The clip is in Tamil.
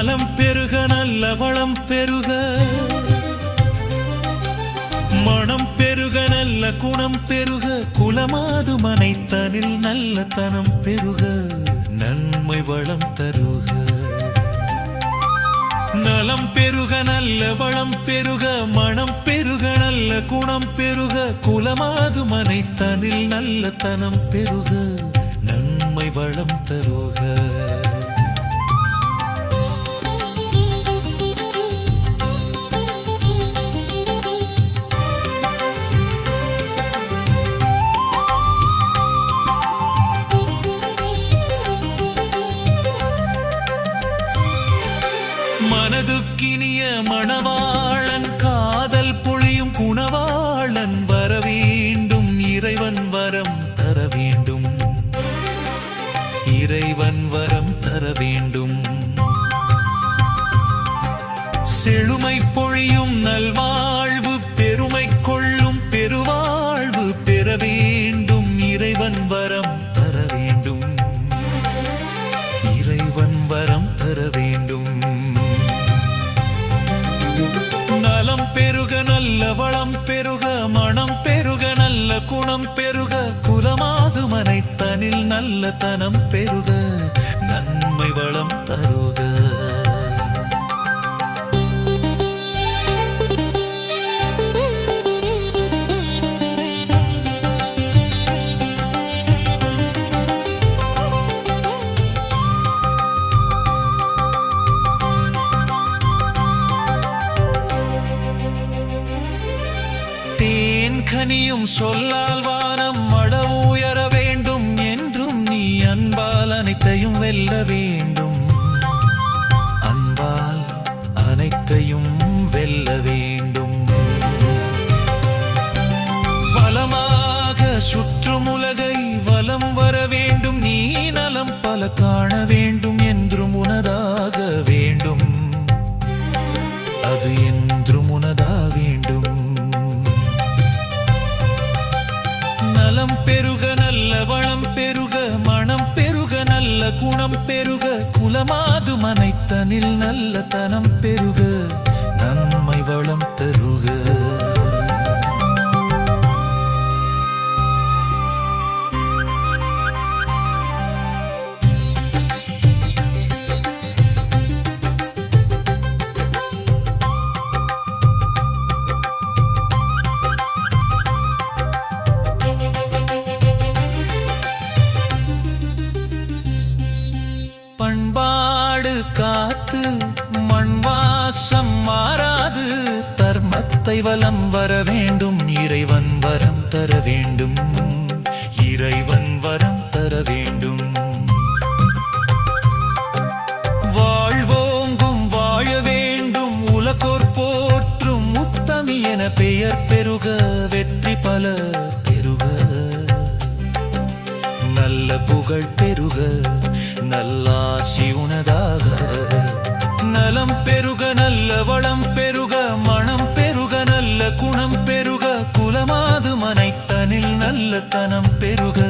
நலம் பெருக நல்ல வளம் பெருக மனம் பெருக நல்ல குணம் பெருக குலமாது மனைத்தனில் நல்ல தனம் பெருக நன்மை வளம் தருக நலம் பெருக நல்ல வளம் பெருக மனம் பெருக நல்ல குணம் பெருக குலமாது மனைத்தனில் நல்ல தனம் பெருக நன்மை வளம் தருக மனதுக்கினிய மணவாளன் காதல் பொழியும் குணவாளன் வர வேண்டும் இறைவன் வரம் தர வேண்டும் இறைவன் வரம் தர வேண்டும் செழுமை பொழியும் நல்வாழ்வு பெருமை கொள்ளும் பெருவாழ்வு பெற வேண்டும் இறைவன் வரம் தர வேண்டும் இறைவன் வரம் தர வேண்டும் நலம் பெருக நல்ல வளம் பெருக மனம் பெருக நல்ல குணம் பெருக குலமாது மனைத்தனில் நல்ல தனம் பெருக நன்மை வளம் தருக கனியும் சொல்லால் வானம் மட உயர வேண்டும் என்றும் நீ அன்பால் அனைத்தையும் வெல்ல வேண்டும் அன்பால் அனைத்தையும் வெல்ல வேண்டும் வளமாக சுற்றும் உலகை வலம் வர வேண்டும் நீ நலம் பல காண வேண்டும் என்றும் உனதாக வேண்டும் அது என்றும் உனதாக வேண்டும் நலம் பெருக நல்ல வளம் பெருக மனம் பெருக நல்ல குணம் பெருக குலமாது மனைத்தனில் நல்ல தனம் பெருக நன்மை வளம் தருக பண்பாடு காத்து மண்வாசம் மாறாது தர்மத்தை வலம் வர வேண்டும் இறைவன் வரம் தர வேண்டும் இறைவன் வரம் தர வேண்டும் வாழ்வோங்கும் வாழ வேண்டும் உலகோர் போற்றும் உத்தமி என பெயர் பெருக வெற்றி பல பெருக நல்ல புகழ் பெருக நல்லாசி உனதாக நலம் பெருக நல்ல வளம் பெருக மனம் பெருக நல்ல குணம் பெருக குலமாது மனைத்தனில் நல்ல தனம் பெருக